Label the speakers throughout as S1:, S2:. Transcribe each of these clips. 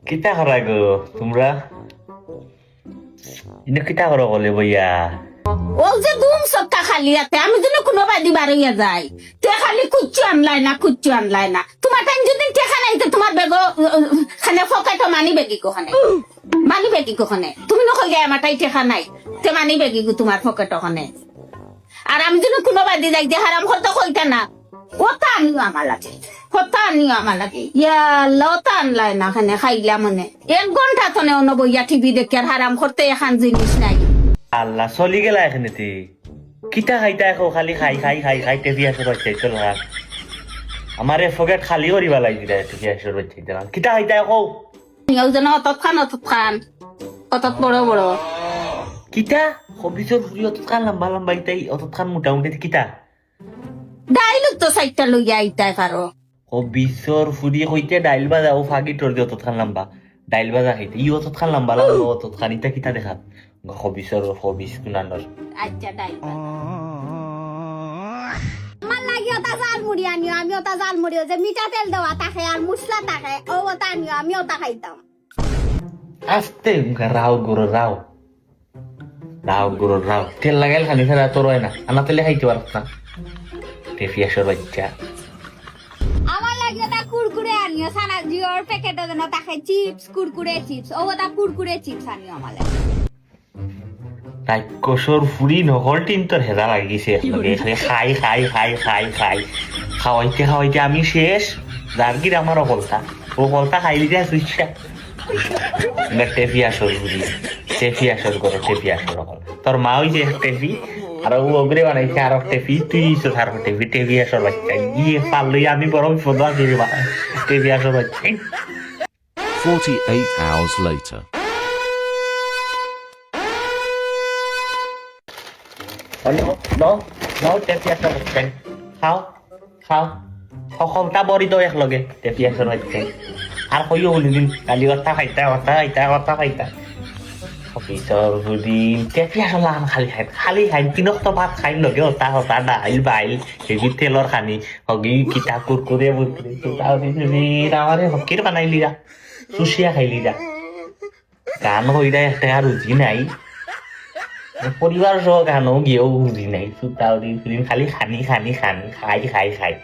S1: কিতা করা গো তোমরা? ইনো কিতা করো বলে বইয়া?
S2: ও যে দুম সপ্তাহ খালি আছে আমি যেন কোনো বাদি বাড়িয়া যাই তে খালি কুচ্চু আনলাই না তোমার টাইম যদি টেকা নাই তো তোমার বেগ খানে ফকাইতো মানি বেগি কোখানে তুমি নকইলে আমার টাই টেকা নাই তে মানি বেগি তোমার ফকেট ওখানে আর আমি যেন কোনো বাদি যাই যে হারাম করতে কইতা না ওটা আনিও আমার লাগে ইয়া লতা আনলাই না খানে খাইলা মনে 1 ঘন্টা তো নে অন্য বইয়া টিভি দেখে আর হারাম করতে এখান জিনিস নাই
S1: আল্লাহ চলি গেলা এখানেতে কিতা খাইতা এখন খালি খাই টেভি আসর হচ্ছে চল না আমার ফকেট খালি করিবা লাগি টেভি আসর হচ্ছে কিতা খাইতা এখন
S2: নিও যেন অত খান অত বড়
S1: কিতা হবিসর ফুরি অত খান লম্বা ইতাই অত খান মোটামুটি কিতা
S2: ডাইলুক তো সাইটটা লইয়া আইতাই পারো
S1: হবিসর ফুরি কইতে ডাইল বাজা ও ফাগি তোর দিয়ে অত খান লম্বা ডাইল বাজা খাইতে ই অত খান লম্বা অত খান ইতা কিতা দেখা হবিস কুনানোর
S2: আচ্ছা ডাইল
S3: আমার লাগি ওটা জাল মুড়ি আনিও আমি ওটা জাল মুড়িও যে মিঠা তেল দেওয়া তাকে আর মশলা তাকে ও ওটা আনিও আমি ওটা খাইতাম
S1: আস্তে রাও গুরু রাও তেল লাগাইল খানি ফেরা তোর হয় না আনা তেলে খাইতে পারত না টেফি আসর বাচ্চা
S3: আমার লাগি ওটা কুরকুরে আনিও সানা জিওর প্যাকেটে দেন তাকে চিপস কুরকুরে চিপস ও ওটা কুরকুরে চিপস আনিও আমার লাগি
S1: তাই কসর ফুরি নহল টিন তোর হেদা লাগিছে খালি খাই খাওয়াইতে আমি শেষ জার্গির আমার অকলতা ও কলতা খাইলি যা সুইচা টেফি আসর ফুরি টেফি আসর করো টেফি আসর অকল তোর মা ওই যে টেফি আর ও অগ্রে বানাইছে আর টেফি তুই ইসো থার টেফি আসর বাচ্চা গিয়ে পারলই আমি বড় বিপদ আছে টেফি আসর বাচ্চা
S4: 48 hours later.
S1: No, টেপি আসর বাচ্চা খাও সকল তা বড়ি তো এক লগে টেপি আসর বাচ্চা আর কইও বলিদিন কালি কথা খাইতা অফিসর বুদিন টেপি আসর লাগান খালি খাই তিনক তো ভাত খাই লগে হতা ডাইল বাইল হেভি তেলর খানি হগি কিতা কুরকুরে আমারে হকির বানাইলি যা সুশিয়া খাইলি যা গান হইরা একটা আর রুচি নাই পরিবার সহ গানও গিয়েও বুঝি নাই সুদিন খালি খাই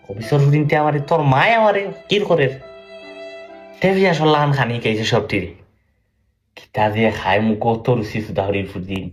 S1: অফিসর দিনতে আমারে তোর মায় আমারে কির করে টেভি আসল লাগান খানি খাইছে সব টিরে কিতা দিয়ে খাই মুখ কত রুচি সুদাহরির ফুদিন